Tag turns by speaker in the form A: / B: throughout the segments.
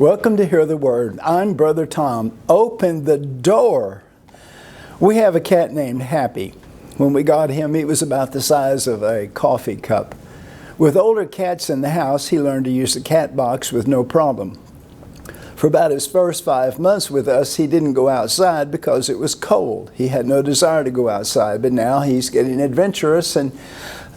A: Welcome to Hear the Word. I'm Brother Tom. Open the door. We have a cat named Happy. When we got him, he was about the size of a coffee cup. With older cats in the house, he learned to use the cat box with no problem. For about his first 5 months with us, he didn't go outside because it was cold. He had no desire to go outside, but now he's getting adventurous and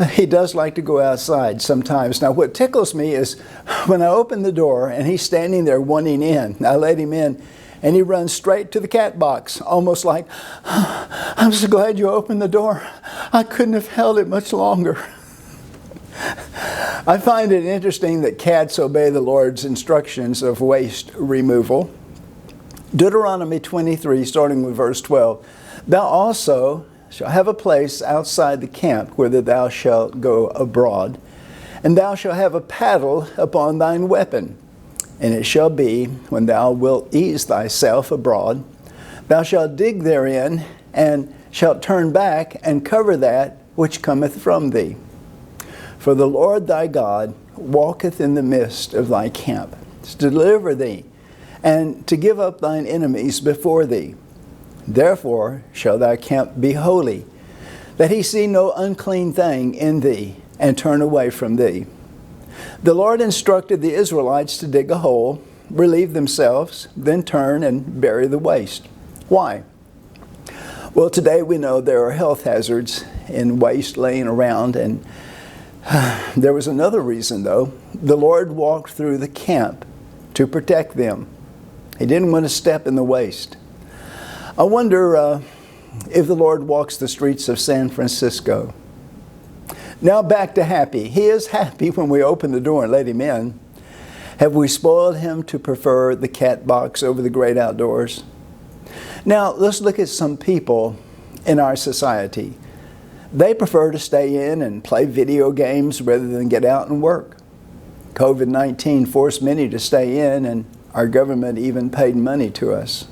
A: he does like to go outside sometimes. Now what tickles me is when I open the door and he's standing there wanting in. I let him in and he runs straight to the cat box, almost like, I'm so glad you opened the door. I couldn't have held it much longer. I find it interesting that cats obey the Lord's instructions of waste removal. Deuteronomy 23, starting with verse 12, Thou also shalt have a place outside the camp whither thou shalt go abroad, and thou shalt have a paddle upon thine weapon. And it shall be, when thou wilt ease thyself abroad, thou shalt dig therein, and shalt turn back, and cover that which cometh from thee. For the Lord thy God walketh in the midst of thy camp, to deliver thee, and to give up thine enemies before thee. Therefore shall thy camp be holy, that he see no unclean thing in thee, and turn away from thee. The Lord instructed the Israelites to dig a hole, relieve themselves, then turn and bury the waste. Why? Well, today we know there are health hazards in waste laying around, and there was another reason, though. The Lord walked through the camp to protect them. He didn't want to step in the waste. I wonder if the Lord walks the streets of San Francisco. Now back to Happy. He is happy when we open the door and let him in. Have we spoiled him to prefer the cat box over the great outdoors? Now let's look at some people in our society. They prefer to stay in and play video games rather than get out and work. COVID-19 forced many to stay in, and our government even paid money to us.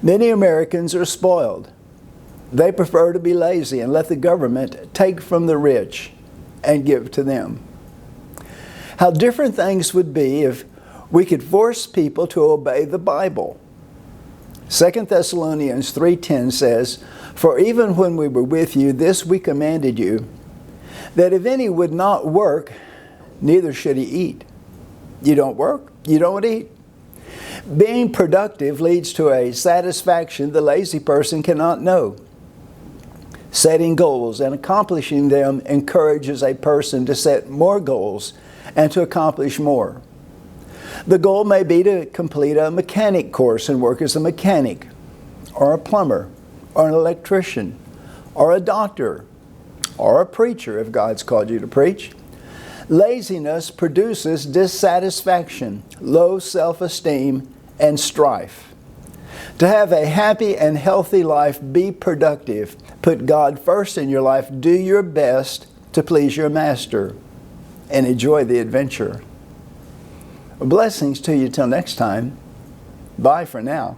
A: Many Americans are spoiled. They prefer to be lazy and let the government take from the rich and give to them. How different things would be if we could force people to obey the Bible. 2 Thessalonians 3:10 says, For even when we were with you, this we commanded you, that if any would not work, neither should he eat. You don't work, you don't eat. Being productive leads to a satisfaction the lazy person cannot know. Setting goals and accomplishing them encourages a person to set more goals and to accomplish more. The goal may be to complete a mechanic course and work as a mechanic, or a plumber, or an electrician, or a doctor, or a preacher if God's called you to preach. Laziness produces dissatisfaction, low self-esteem, and strife. To have a happy and healthy life, be productive. Put God first in your life. Do your best to please your master, and enjoy the adventure. Blessings to you till next time. Bye for now.